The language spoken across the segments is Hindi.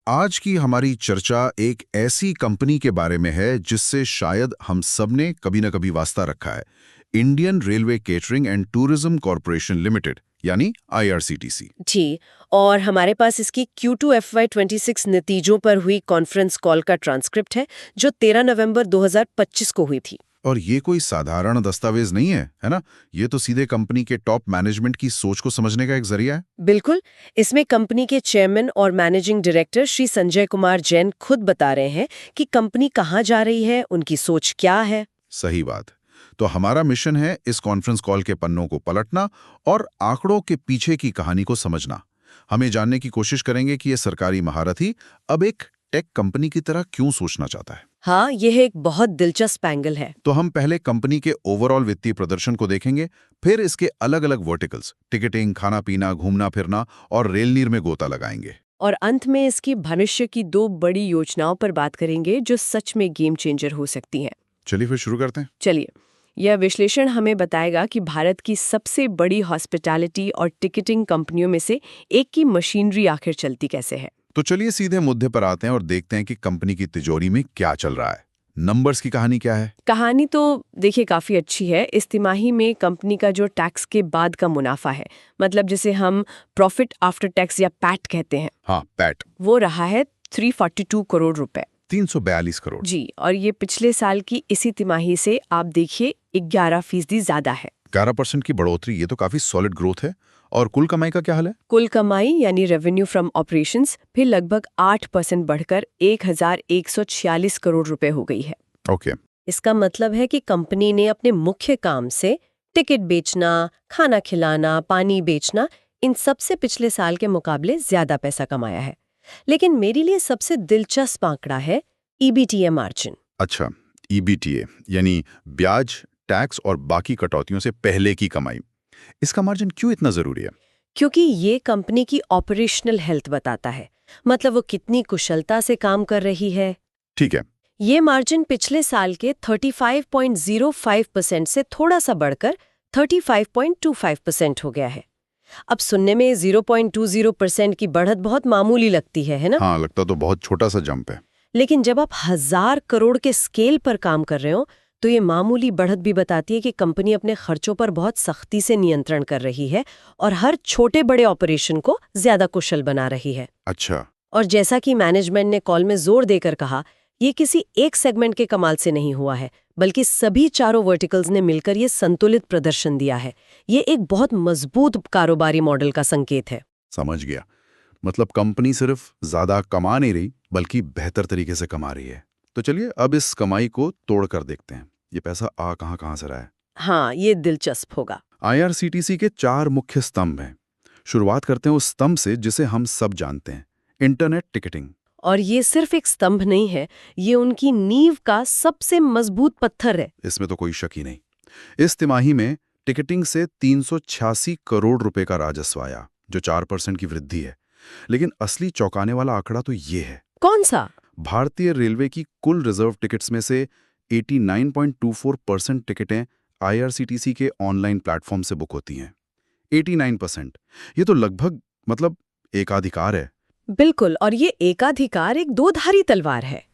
आज की हमारी चर्चा एक ऐसी कंपनी के बारे में है जिससे शायद हम सब ने कभी न कभी वास्ता रखा है। Indian railway catering and tourism corporation limited यानी आईआरसीटीसी। जी। और हमारे पास इसकी Q2 FY26 नतीजों पर हुई कॉन्फ्रेंस कॉल का ट्रांसक्रिप्ट है जो 13 नवंबर 2025 को हुई थी। और ये कोई साधारण दस्तावेज नहीं है ना? ये तो सीधे कंपनी के टॉप मैनेजमेंट की सोच को समझने का एक जरिया है। बिल्कुल। इसमें कंपनी के चेयरमैन और मैनेजिंग डायरेक्टर श्री संजय कुमार जैन खुद बता रहे हैं कि कंपनी कहाँ जा रही है, उनकी सोच क्या है। सही बात। तो हमारा मिशन है इस कॉन्फ्रेंस कॉल के पन्नों को पलटना और आंकड़ों के पीछे की कहानी को समझना। हमें जानने की कोशिश करेंगे कि ये सरकारी महारथी अब एक टेक कंपनी की तरह क्यों सोचना चाहता है। हाँ, यह एक बहुत दिलचस्प एंगल है। तो हम पहले कंपनी के ओवरऑल वित्तीय प्रदर्शन को देखेंगे, फिर इसके अलग अलग वर्टिकल्स टिकटिंग, खाना पीना, घूमना फिरना और रेल नीर में गोता लगाएंगे। और अंत में इसकी भविष्य की 2 बड़ी योजनाओं पर बात करेंगे जो सच में गेम चेंजर हो सकती हैं। चलिए फिर शुरू करते हैं। चलिए, यह विश्लेषण हमें बताएगा कि भारत की सबसे बड़ी हॉस्पिटैलिटी और टिकटिंग कंपनियों में से एक की मशीनरी आखिर चलती कैसे है। तो चलिए सीधे मुद्दे पर आते हैं और देखते हैं कि कंपनी की तिजोरी में क्या चल रहा है। नंबर्स की कहानी क्या है? कहानी तो देखिए काफी अच्छी है। इस तिमाही में कंपनी का जो टैक्स के बाद का मुनाफा है, मतलब जिसे हम प्रॉफिट आफ्टर टैक्स या पैट कहते हैं, हाँ, पैट, वो रहा है 342 करोड़ रुपए। 342 करोड़। जी, और ये पिछले साल की इसी तिमाही से आप देखिए 11% ज्यादा है। 11% की बढ़ोतरी, ये तो काफी सॉलिड ग्रोथ है। और कुल कमाई का क्या हाल है? कुल कमाई यानी रेवेन्यू फ्रॉम ऑपरेशंस फिर लगभग 8% बढ़कर 1146 करोड़ रुपए हो गई है। ओके। इसका मतलब है कि कंपनी ने अपने मुख्य काम से टिकट बेचना, खाना खिलाना, पानी बेचना, इन सब से पिछले साल के मुकाबले ज्यादा पैसा कमाया है। लेकिन मेरे लिए सबसे दिलचस्प आंकड़ा है ईबीटीए मार्जिन। अच्छा, ईबीटीए यानी ब्याज, टैक्स और बाकी कटौतियों से पहले की कमाई। इसका मार्जिन क्यों इतना जरूरी है? क्योंकि ये कंपनी की ऑपरेशनल हेल्थ बताता है, मतलब वो कितनी कुशलता से काम कर रही है। ठीक है। ये मार्जिन पिछले साल के 35.05% से थोड़ा सा बढ़कर 35.25% हो गया है। अब सुनने में 0.20% की बढ़त बहुत मामूली लगती है ना? हाँ, लगता तो बहुत छोटा सा जंप है। लेकिन जब आप 1000 करोड़ के स्केल पर काम कर रहे हो तो ये मामूली बढ़त भी बताती है कि कंपनी अपने खर्चों पर बहुत सख्ती से नियंत्रण कर रही है और हर छोटे बड़े ऑपरेशन को ज्यादा कुशल बना रही है। अच्छा। और जैसा कि मैनेजमेंट ने कॉल में जोर देकर कहा, ये किसी एक सेगमेंट के कमाल से नहीं हुआ है, बल्कि सभी चारों वर्टिकल्स ने मिलकर ये संतुलित प्रदर्शन दिया है। ये एक बहुत मजबूत कारोबारी मॉडल का संकेत है। समझ गया। मतलब कंपनी सिर्फ ज्यादा कमा नहीं रही, बल्कि बेहतर तरीके से कमा रही है। तो चलिए अब इस कमाई को तोड़ कर देखते हैं। ये पैसा आ कहाँ से रहा है? हाँ, ये दिलचस्प होगा। आईआरसीटीसी के 4 मुख्य स्तंभ हैं। शुरुआत करते हैं उस स्तंभ से जिसे हम सब जानते हैं, इंटरनेट टिकटिंग। और ये सिर्फ एक स्तंभ नहीं है, ये उनकी नींव का सबसे मजबूत पत्थर है। इसमें तो कोई शक ही नहीं। इस तिमाही में टिकटिंग से 386 करोड़ रुपए का राजस्व आया, जो 4% की वृद्धि है। लेकिन असली चौंकाने वाला आंकड़ा तो ये है। कौन सा? भारतीय रेलवे की कुल रिजर्व टिकट्स में से 89.24% टिकटें आईआरसीटीसी के ऑनलाइन प्लेटफॉर्म से बुक होती हैं। 89%। ये तो लगभग मतलब एकाधिकार है। बिल्कुल, और ये एकाधिकार एक दोधारी तलवार है।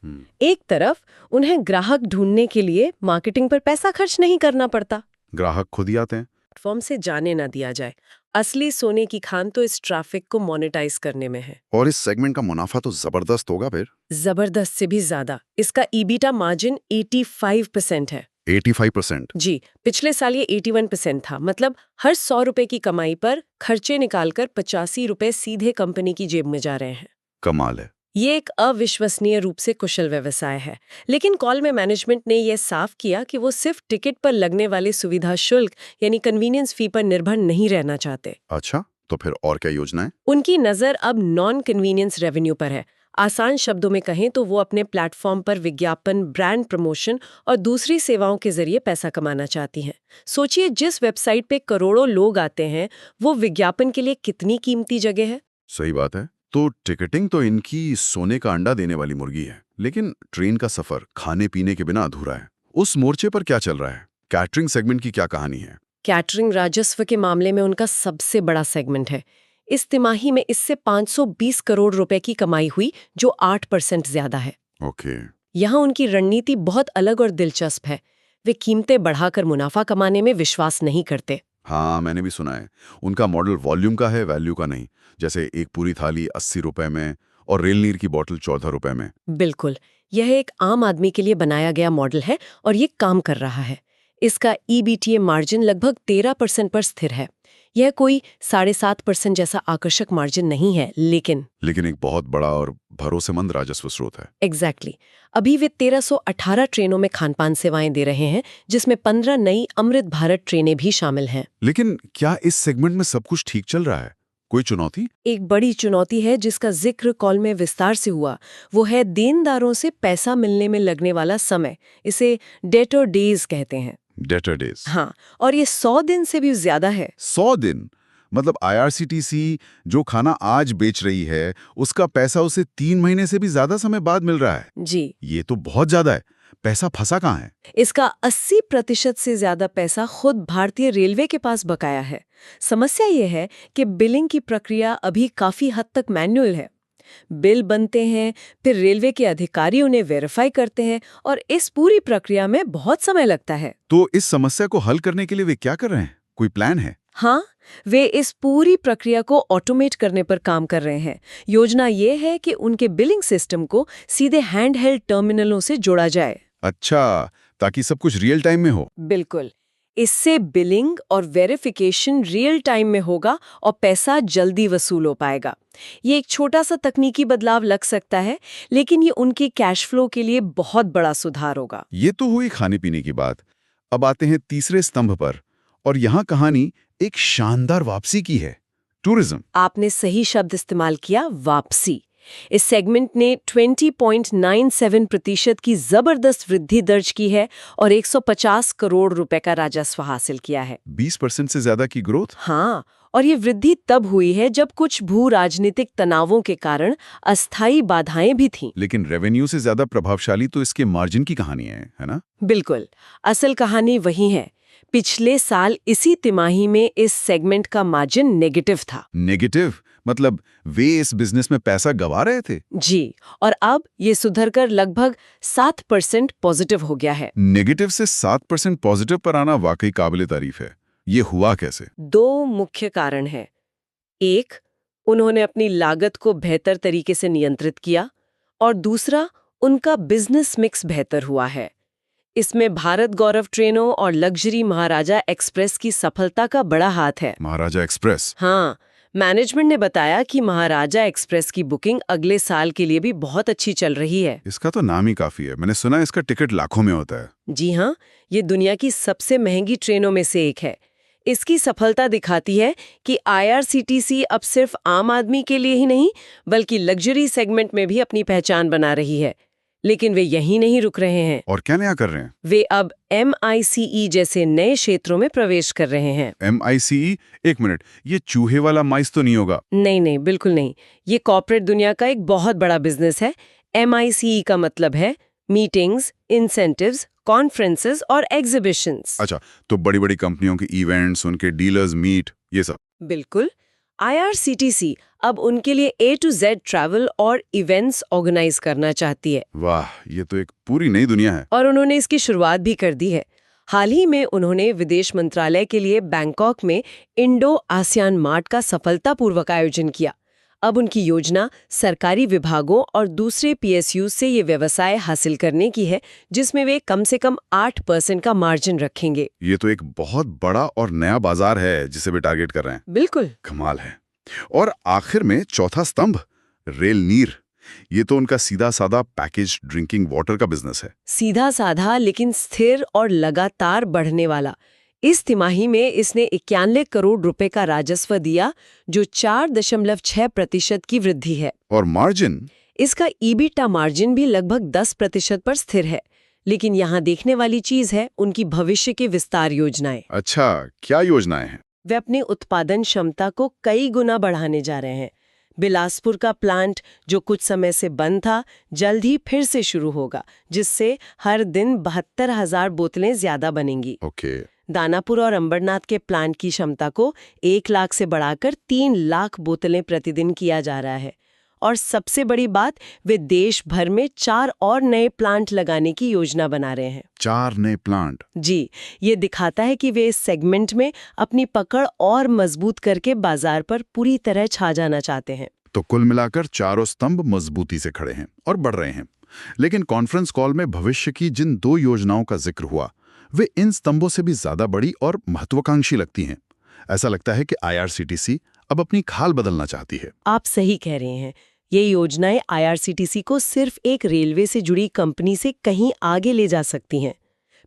एक तरफ उन्हें ग्राहक ढूंढने के लिए मार्केटिंग पर पैसा खर्च नहीं करना पड़ता, ग्राहक खुद ही आते हैं। प्लेटफॉर्म से जाने ना दिया जाए। असली सोने की खान तो इस ट्रैफिक को मोनेटाइज करने में है। और इस सेगमेंट का मुनाफा तो जबरदस्त होगा फिर। जबरदस्त से भी ज्यादा। इसका ईबीटा मार्जिन 85% है। 85%? जी, पिछले साल ये 81% था। मतलब हर 100 रुपए की कमाई पर खर्चे निकालकर 85 रुपए सीधे कंपनी की जेब में जा रहे हैं। कमाल है। ये एक अविश्वसनीय रूप से कुशल व्यवसाय है। लेकिन कॉल में मैनेजमेंट ने यह साफ किया कि वो सिर्फ टिकट पर लगने वाले सुविधा शुल्क यानी कन्वीनियंस फी पर निर्भर नहीं रहना चाहते। अच्छा, तो फिर और क्या योजना है? उनकी नज़र अब नॉन कन्वीनियंस रेवेन्यू पर है। आसान शब्दों में कहें तो वो अपने प्लेटफॉर्म पर विज्ञापन, ब्रांड प्रमोशन और दूसरी सेवाओं के जरिए पैसा कमाना चाहती हैं। सोचिए, जिस वेबसाइट पे करोड़ों लोग आते हैं, वो विज्ञापन के लिए कितनी कीमती जगह है। सही बात है। तो टिकटिंग तो इनकी सोने का अंडा देने वाली मुर्गी है, लेकिन ट्रेन का सफर खाने पीने के बिना अधूरा है। उस मोर्चे पर क्या चल रहा है? कैटरिंग सेगमेंट की क्या कहानी है? कैटरिंग राजस्व के मामले में उनका सबसे बड़ा सेगमेंट है। इस तिमाही में इससे 520 करोड़ रुपए की कमाई हुई, जो 8% ज्यादा है। ओके। यहाँ उनकी रणनीति बहुत अलग और दिलचस्प है। वे कीमतें बढ़ाकर मुनाफा कमाने में विश्वास नहीं करते। हाँ, मैंने भी सुना है। उनका मॉडल वॉल्यूम का है, वैल्यू का नहीं। जैसे एक पूरी थाली 80 रुपए में और रेल नीर की बोतल 14 रुपए में। बिल्कुल, यह एक आम आदमी के लिए बनाया गया मॉडल है और ये काम कर रहा है। इसका ईबीटीए मार्जिन लगभग 13% पर स्थिर है। यह कोई 7.5% जैसा आकर्षक मार्जिन नहीं है, लेकिन एक बहुत बड़ा और भरोसेमंद राजस्व स्रोत है। एग्जैक्टली। अभी वे 1318 ट्रेनों में खानपान सेवाएं दे रहे हैं, जिसमें 15 नई अमृत भारत ट्रेनें भी शामिल हैं। लेकिन क्या इस सेगमेंट में सब कुछ ठीक चल रहा है? कोई चुनौती? एक बड़ी चुनौती है जिसका जिक्र कॉल में विस्तार से हुआ, वो है देनदारों से पैसा मिलने में लगने वाला समय। इसे डेटर डेज कहते हैं। Debtor days. हाँ, और ये 100 दिन से भी ज्यादा है। 100 दिन? मतलब आईआरसीटीसी जो खाना आज बेच रही है, उसका पैसा उसे 3 महीने से भी ज्यादा समय बाद मिल रहा है। जी, ये तो बहुत ज्यादा है। पैसा फंसा कहाँ है? इसका 80% से ज्यादा पैसा खुद भारतीय रेलवे के पास बकाया है। समस्या ये है कि बिलिंग की प्रक्रिया अभी काफी हद तक मैन्युअल है। बिल बनते हैं, फिर रेलवे के अधिकारी उन्हें वेरीफाई करते हैं और इस पूरी प्रक्रिया में बहुत समय लगता है। तो इस समस्या को हल करने के लिए वे क्या कर रहे हैं? कोई प्लान है? हाँ, वे इस पूरी प्रक्रिया को ऑटोमेट करने पर काम कर रहे हैं। योजना ये है कि उनके बिलिंग सिस्टम को सीधे हैंडहेल्ड टर्मिनलों से जोड़ा जाए। अच्छा, ताकि सब कुछ रियल टाइम में हो। बिल्कुल। इससे बिलिंग और वेरिफिकेशन रियल टाइम में होगा और पैसा जल्दी वसूल हो पाएगा। ये एक छोटा सा तकनीकी बदलाव लग सकता है, लेकिन ये उनके कैश फ्लो के लिए बहुत बड़ा सुधार होगा। ये तो हुई खाने पीने की बात। अब आते हैं तीसरे स्तंभ पर, और यहाँ कहानी एक शानदार वापसी की है। टूरिज्म। आपने सही शब्द इस्तेमाल किया, वापसी। इस सेगमेंट ने 20.97% की जबरदस्त वृद्धि दर्ज की है और 150 करोड़ रुपए का राजस्व हासिल किया है। 20% से ज्यादा की ग्रोथ। हाँ, और ये वृद्धि तब हुई है जब कुछ भू राजनीतिक तनावों के कारण अस्थायी बाधाएं भी थीं। लेकिन रेवेन्यू से ज्यादा प्रभावशाली तो इसके मार्जिन की कहानी है ना? बिल्कुल, असल कहानी वही है। पिछले साल इसी तिमाही में इस सेगमेंट का मार्जिन नेगेटिव था। नेगेटिव? मतलब वे इस बिजनेस में पैसा गवा रहे थे? जी, और अब ये सुधरकर लगभग 7% पॉजिटिव हो गया है। नेगेटिव से 7% पॉजिटिव पर आना वाकई काबिले तारीफ है। ये हुआ कैसे? 2 मुख्य कारण हैं। एक, उन्होंने अपनी लागत को बेहतर तरीके से नियंत्रित किया, और दूसरा, उनका बिजनेस मिक्स बेहतर हुआ है। इसमें भारत गौरव ट्रेनों और लग्जरी महाराजा एक्सप्रेस की सफलता का बड़ा हाथ है। महाराजा एक्सप्रेस? हाँ, मैनेजमेंट ने बताया कि महाराजा एक्सप्रेस की बुकिंग अगले साल के लिए भी बहुत अच्छी चल रही है। इसका तो नाम ही काफी है। मैंने सुना है इसका टिकट लाखों में होता है। जी हाँ, ये दुनिया की सबसे महंगी ट्रेनों में से एक है। इसकी सफलता दिखाती है कि आईआरसीटीसी अब सिर्फ आम आदमी के लिए ही नहीं, बल्कि लग्जरी सेगमेंट में भी अपनी पहचान बना रही है। लेकिन वे यहीं नहीं रुक रहे हैं। और क्या नया कर रहे हैं? वे अब MICE जैसे नए क्षेत्रों में प्रवेश कर रहे हैं। MICE? एक मिनट, ये चूहे वाला माइस तो नहीं होगा? नहीं नहीं, बिल्कुल नहीं। ये कॉर्पोरेट दुनिया का एक बहुत बड़ा बिजनेस है। MICE का मतलब है मीटिंग्स, इंसेंटिव्स, कॉन्फ्रेंसेस और एग्जीबिशंस। अच्छा, तो बड़ी बड़ी कंपनियों के इवेंट्स, उनके डीलर्स मीट, ये सब? बिल्कुल। IRCTC अब उनके लिए A to Z ट्रैवल और इवेंट्स ऑर्गेनाइज करना चाहती है। वाह, ये तो एक पूरी नई दुनिया है। और उन्होंने इसकी शुरुआत भी कर दी है। हाल ही में उन्होंने विदेश मंत्रालय के लिए बैंकॉक में इंडो आसियान मार्ट का सफलतापूर्वक आयोजन किया। अब उनकी योजना सरकारी विभागों और दूसरे PSU से ये व्यवसाय हासिल करने की है, जिसमें वे कम से कम 8% का मार्जिन रखेंगे। ये तो एक बहुत बड़ा और नया बाजार है जिसे वे टारगेट कर रहे हैं। बिल्कुल। कमाल है। और आखिर में चौथा स्तंभ, रेल नीर। ये तो उनका सीधा साधा पैकेज ड्रिंकिंग वाटर का बिजनेस है। सीधा साधा लेकिन स्थिर और लगातार बढ़ने वाला। इस तिमाही में इसने 91 करोड़ रुपए का राजस्व दिया, जो 4.6% की वृद्धि है। और मार्जिन? इसका EBITDA मार्जिन भी लगभग 10% पर स्थिर है। लेकिन यहाँ देखने वाली चीज है उनकी भविष्य की विस्तार योजनाएं। अच्छा, क्या योजनाएं हैं? वे अपनी उत्पादन क्षमता को कई गुना बढ़ाने जा रहे हैं। बिलासपुर का प्लांट, जो कुछ समय से बंद था, जल्द ही फिर से शुरू होगा, जिससे हर दिन 72,000 बोतलें ज्यादा बनेंगी। ओके। दानापुर और अंबरनाथ के प्लांट की क्षमता को 1 लाख से बढ़ाकर 3 लाख बोतलें प्रतिदिन किया जा रहा है। और सबसे बड़ी बात, वे देश भर में 4 और नए प्लांट लगाने की योजना बना रहे हैं। 4 नए प्लांट? जी, ये दिखाता है कि वे इस सेगमेंट में अपनी पकड़ और मजबूत करके बाजार पर पूरी तरह छा जाना चाहते हैं। तो कुल मिलाकर चारों स्तंभ मजबूती से खड़े हैं और बढ़ रहे हैं। लेकिन कॉन्फ्रेंस कॉल में भविष्य की जिन 2 योजनाओं का जिक्र हुआ, वे इन स्तंभों से भी ज्यादा बड़ी और महत्वाकांक्षी लगती हैं। ऐसा लगता है कि IRCTC अब अपनी खाल बदलना चाहती है। आप सही कह रहे हैं। ये योजनाएं IRCTC को सिर्फ एक रेलवे से जुड़ी कंपनी से कहीं आगे ले जा सकती हैं।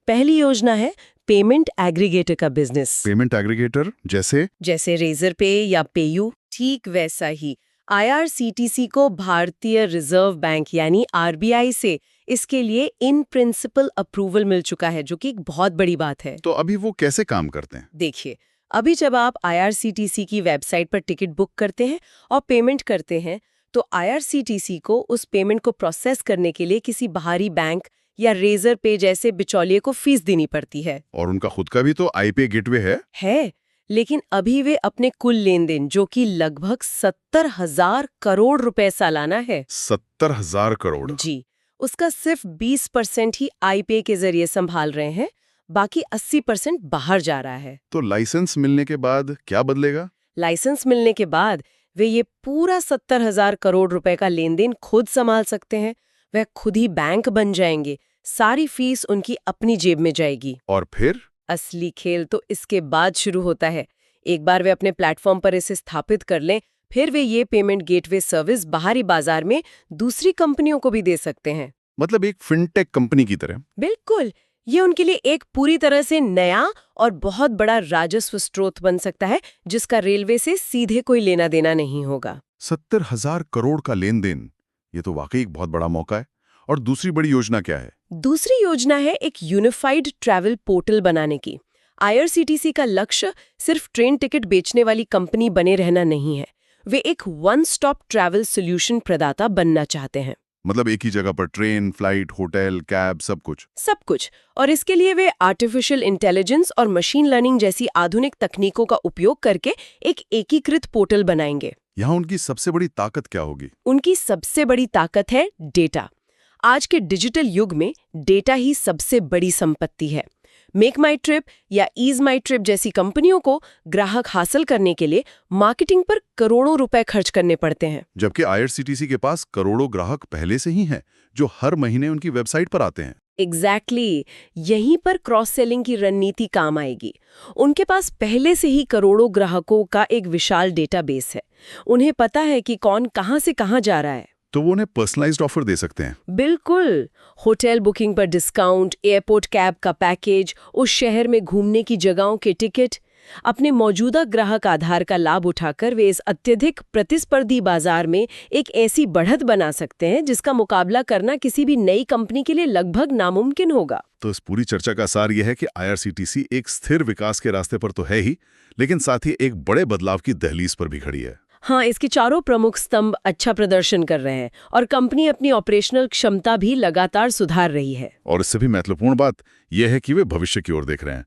पहली योजना है पेमेंट एग्रीगेटर का बिजनेस। पेमेंट एग्रीगेटर जैसे रेजर पे या पेयू, ठीक वैसा ही। IRCTC को भारतीय रिजर्व बैंक यानी RBI से इसके लिए इन प्रिंसिपल अप्रूवल मिल चुका है, जो कि एक बहुत बड़ी बात है। तो अभी वो कैसे काम करते हैं? देखिए, अभी जब आप IRCTC की वेबसाइट पर टिकट बुक करते हैं और पेमेंट करते हैं, तो IRCTC को उस पेमेंट को प्रोसेस करने के लिए किसी बाहरी बैंक या रेजर पे जैसे बिचौलिए को फीस देनी पड़ती है। और उनका खुद का भी तो iPay गेटवे है। लेकिन अभी वे अपने कुल लेन देन, जो कि लगभग 70,000 करोड़ रुपए सालाना है, 70,000 करोड़? जी, उसका सिर्फ 20% ही iPay के जरिए संभाल रहे हैं, बाकी 80% बाहर जा रहा है। तो लाइसेंस मिलने के बाद क्या बदलेगा? लाइसेंस मिलने के बाद वे ये पूरा 70,000 करोड़ रुपए का लेन देन खुद संभाल सकते हैं। वह खुद ही बैंक बन जाएंगे, सारी फीस उनकी अपनी जेब में जाएगी। और फिर असली खेल तो इसके बाद शुरू होता है। एक बार वे अपने प्लेटफॉर्म पर इसे स्थापित कर लें, फिर वे ये पेमेंट गेटवे सर्विस बाहरी बाजार में दूसरी कंपनियों को भी दे सकते हैं। मतलब एक फिनटेक कंपनी की तरह? बिल्कुल, ये उनके लिए एक पूरी तरह से नया और बहुत बड़ा राजस्व स्रोत बन सकता है, जिसका रेलवे से सीधे कोई लेना देना नहीं होगा। 70,000 करोड़ का लेन देन, ये तो वाकई एक बहुत बड़ा मौका है। और दूसरी बड़ी योजना क्या है? दूसरी योजना है एक यूनिफाइड ट्रैवल पोर्टल बनाने की। IRCTC का लक्ष्य सिर्फ ट्रेन टिकट बेचने वाली कंपनी बने रहना नहीं है। वे एक वन स्टॉप ट्रैवल सॉल्यूशन प्रदाता बनना चाहते हैं। मतलब एक ही जगह पर ट्रेन, फ्लाइट, होटल, कैब, सब कुछ। और इसके लिए वे आर्टिफिशियल इंटेलिजेंस और मशीन लर्निंग जैसी आधुनिक तकनीकों का उपयोग करके एक एकीकृत पोर्टल बनाएंगे। यहाँ उनकी सबसे बड़ी ताकत क्या होगी? उनकी सबसे बड़ी ताकत है डेटा। आज के डिजिटल युग में डेटा ही सबसे बड़ी संपत्ति है। मेक माई ट्रिप या ईज माई ट्रिप जैसी कंपनियों को ग्राहक हासिल करने के लिए मार्केटिंग पर करोड़ों रुपए खर्च करने पड़ते हैं, जबकि IRCTC के पास करोड़ों ग्राहक पहले से ही हैं, जो हर महीने उनकी वेबसाइट पर आते हैं। एग्जैक्टली, यहीं पर क्रॉस सेलिंग की रणनीति काम आएगी। उनके पास पहले से ही करोड़ों ग्राहकों का एक विशाल डेटाबेस है। उन्हें पता है कि कौन कहां से कहां जा रहा है, तो वो उन्हें पर्सनलाइज्ड ऑफर दे सकते हैं। बिल्कुल, होटल बुकिंग पर डिस्काउंट, एयरपोर्ट कैब का पैकेज, उस शहर में घूमने की जगहों के टिकट। अपने मौजूदा ग्राहक आधार का लाभ उठाकर वे इस अत्यधिक प्रतिस्पर्धी बाजार में एक ऐसी बढ़त बना सकते हैं जिसका मुकाबला करना किसी भी नई कंपनी के लिए लगभग नामुमकिन होगा। तो इस पूरी चर्चा का सार यह है कि IRCTC एक स्थिर विकास के रास्ते पर तो है ही, लेकिन साथ ही एक बड़े बदलाव की दहलीज पर भी खड़ी है। हाँ, इसके चारों प्रमुख स्तंभ अच्छा प्रदर्शन कर रहे हैं और कंपनी अपनी ऑपरेशनल क्षमता भी लगातार सुधार रही है। और इससे भी महत्वपूर्ण बात यह है कि वे भविष्य की ओर देख रहे हैं।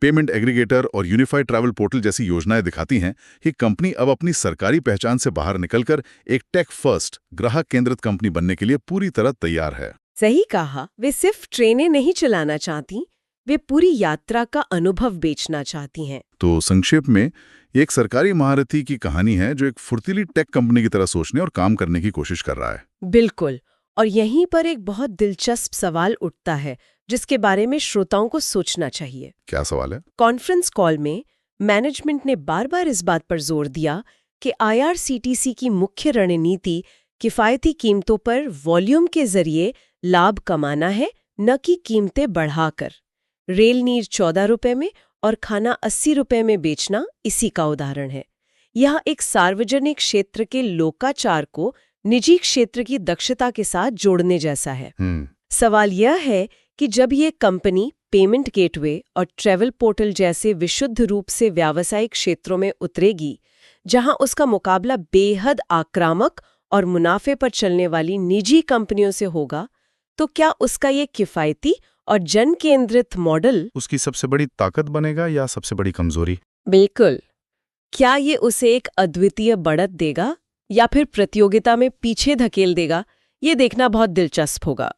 पेमेंट एग्रीगेटर और यूनिफाइड ट्रैवल पोर्टल जैसी योजनाएं दिखाती हैं कि कंपनी अब अपनी सरकारी पहचान से बाहर निकलकर एक टेक फर्स्ट, ग्राहक केंद्रित कंपनी बनने के लिए पूरी तरह तैयार है। सही कहा, वे सिर्फ ट्रेनें नहीं चलाना चाहती, वे पूरी यात्रा का अनुभव बेचना चाहती हैं। तो संक्षेप में एक सरकारी महारथी की कहानी है जो एक फुर्तीली टेक कंपनी की तरह सोचने और काम करने की कोशिश कर रहा है। बिल्कुल, और यहीं पर एक बहुत दिलचस्प सवाल उठता है जिसके बारे में श्रोताओं को सोचना चाहिए। क्या सवाल है? कॉन्फ्रेंस कॉल में मैनेजमेंट ने बार बार इस बात पर जोर दिया कि IRCTC की मुख्य रणनीति किफायती कीमतों पर वॉल्यूम के जरिए लाभ कमाना है, न कि कीमतें बढ़ाकर। रेल नीर 14 रुपए में और खाना 80 रुपए में बेचना इसी का उदाहरण है। यह एक सार्वजनिक क्षेत्र के लोकाचार को निजी क्षेत्र की दक्षता के साथ जोड़ने जैसा है। सवाल यह है कि जब ये कंपनी पेमेंट गेटवे और ट्रैवल पोर्टल जैसे विशुद्ध रूप से व्यावसायिक क्षेत्रों में उतरेगी, जहां उसका मुकाबला बेहद आक्रामक और मुनाफे पर चलने वाली निजी कंपनियों से होगा, तो क्या उसका ये किफायती और जन केंद्रित मॉडल उसकी सबसे बड़ी ताकत बनेगा या सबसे बड़ी कमजोरी? बिल्कुल। क्या ये उसे एक अद्वितीय बढ़त देगा या फिर प्रतियोगिता में पीछे धकेल देगा, ये देखना बहुत दिलचस्प होगा।